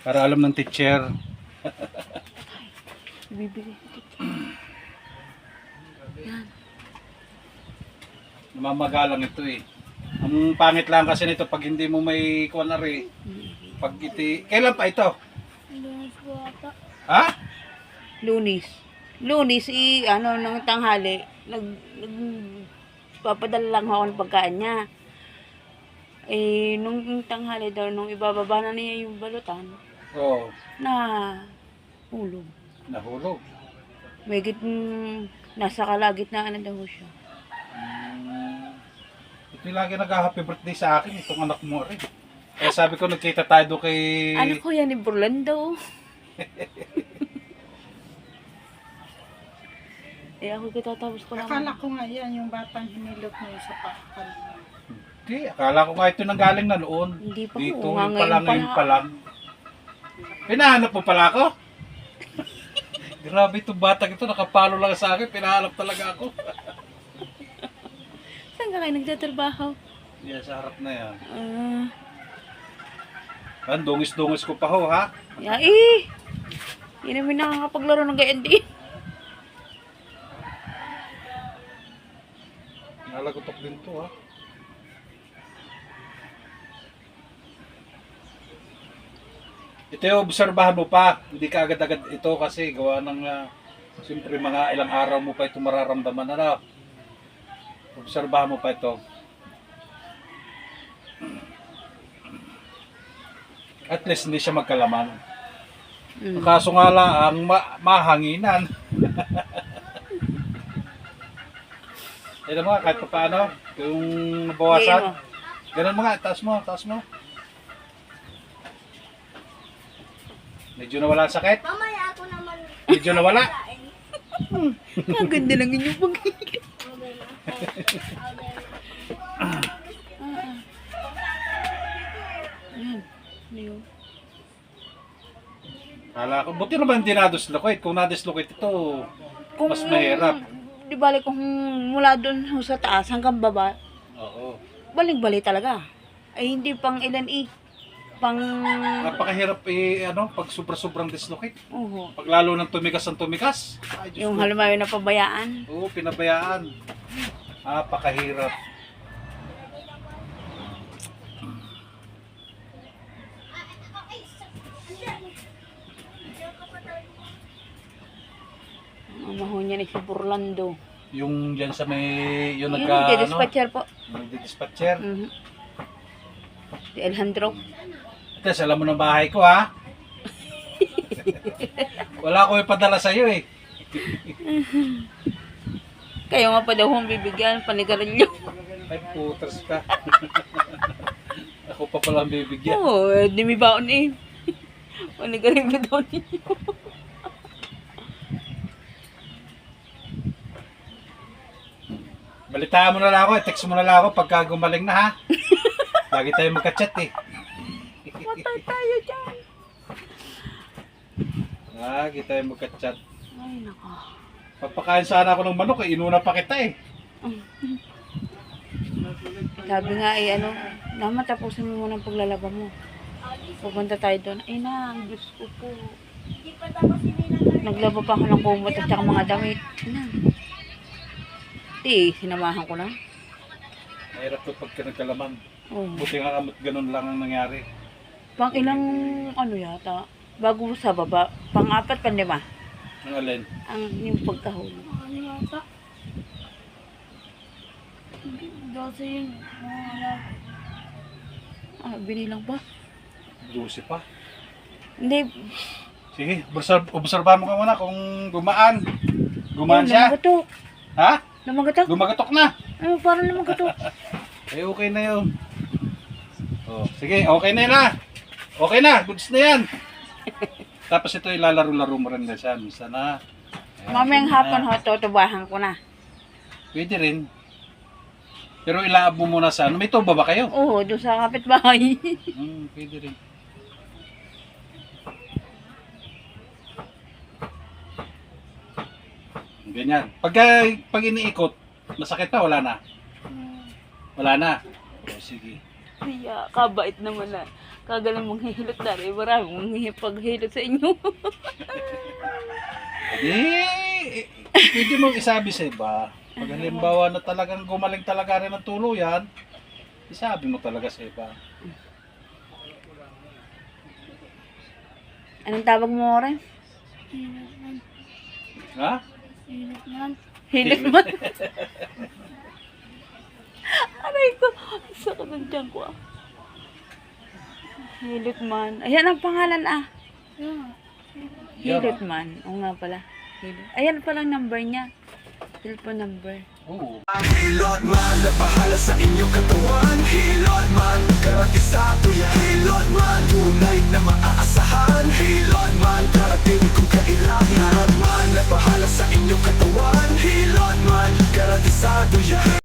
Para alam ng teacher. Bibigay. Yan. Namamagalang ito eh. Ang pangit lang kasi nito pag hindi mo may kuwanari. Pag iti... Kailan pa ito? Ha? Lunis. Lunis, ano, ng tanghali, papadala lang ako ng pagkain niya. Eh, nung tanghali daw, nung ibababa na niya yung balutan, Oo. na hulog. Nahulog. May nasa kalagitnaan na daw siya. Ito yung lagi nag-happy birthday sa akin, itong anak mo rin. Kaya sabi ko, nagkita tayo doon kay... Ano ko yan ni Burlando? Eh ako kitatapos ko lang. Akala ko nga yan, yung batang hinilot mo sa pakal. Hindi, akala ko nga ito nang galing na noon. Hindi pa Dito, ko. yung pala, ngayon pa lang. Pinahanap mo pala ako? Grabe itong batang ito, nakapalo lang sa akin, pinahanap talaga ako. Saan ka kayo nagtatrabaho? Yan, sa harap na yan. Ah, Dungis-dungis ko pa ho, ha? yeah, eh! Hindi namin nakakapaglaro ng gayan din. Nalagotok din to, ha? Ito yung obserbahan mo pa. Hindi ka agad-agad ito kasi gawa ng siyempre mga ilang araw mo pa ito mararamdaman. Ano? Obserbahan mo pa ito. At least hindi siya magkalaman. Ang kaso nga lang, ang mahanginan. Ito mo nga, kahit pa paano, yung nabawasan. Ganun mo nga, taas mo, taas mo. Medyo nawala ang sakit? Mamaya ako naman. Medyo nawala? Ang ganda lang inyong pag-iikot. Ayan. Ano yun? Kala ko, buti naman hindi na-dislocate. Kung na-dislocate ito, mas mahirap. Di bali kung mula doon sa taas hanggang baba, Oo. balik-balik talaga. Ay hindi pang ilan pang... Napakahirap pag sobrang dislocate. Oo. Pag lalo ng tumikas ang tumikas. Ay, Diyos Yung ko. halimbawa na pabayaan. Oo, pinabayaan. Napakahirap. Ang mahon niya ni si Burlando. Yung dyan sa may, yung Yung nagka, dispatcher po. nagdi-dispatcher. Si Alejandro. Ito, alam mo ng bahay ko, ha? Wala ko ipadala sa'yo, eh. Kayo nga pa daw ang bibigyan, panigarilyo. Ay, puters ka. Ako pa pala ang bibigyan. Oo, di may baon eh. Panigarilyo daw ninyo. Balitaan mo na lang ako, text mo na lang ako pagka gumaling na, ha? Lagi tayo magka-chat, eh. Patay tayo dyan. Lagi tayo magka-chat. Ay, nako. Papakain sana ako ng manok, eh. Inuna pa kita, eh. Sabi nga eh, naman tapusin mo muna ang paglalaba mo. Pupunta tayo doon. Ay na, ang Diyos ko po. Hindi pa tapos hindi na. Naglaba pa ako ng kumot at saka mga damit. Na. Di, sinamahan ko lang. Mahirap to pagka nagkalaman. Oh. Buti nga kamot ganun lang ang nangyari. Pang ilang, yata, bago sa baba, pang-apat, pang-lima, Ang alin? yung pagkahuli. Ano yata? Dose yun. Binilang ba? 12 pa. Hindi, Sige, obserbahan mo ka muna kung gumaan. Gumaan siya. Lumagatok. Ha? Lumagatok? Gumagatok na. Ano, parang lumagatok. Eh, okay na yun. Oh, sige, okay na yun, ha? Okay na, goods na yan. Tapos ito ilalaro-laro mo rin na siya. Minsan na. Ayan, Mamayang ganyan hapon na. ho, tutubahan ko na. Pwede rin. Pero ilaab mo muna sa ano. May tuba ba kayo? Oo, doon sa kapitbahay. Pwede rin. Ganyan. Pag iniikot, masakit pa, wala na. Wala na. O, sige. Kaya, kabait naman na. Kagaling mong hihilot dali. Marami mong paghilot sa inyo. Pwede mong isabi sa iba. Pag halimbawa na talagang gumaling talaga rin ng tuluyan, isabi mo talaga sa iba. Anong tawag mo rin? Hilot man. Ha? Hilot man. Hilot man. Aray ko. Sakit ng tiyan ko ah. Hilot man. Ayan ang pangalan ah. Yeah. Hilot man. Oo nga pala. Hilot. Ayan pala ang number niya. Telephone number. Oo. Hilot man, nabahala sa inyong katawan. Hilot man, garantisado yan. Hilot man, tunay na maaasahan. Hilot man, karating kung kailangan. Hilot man, nabahala sa inyong katawan. Hilot man, garantisado yan.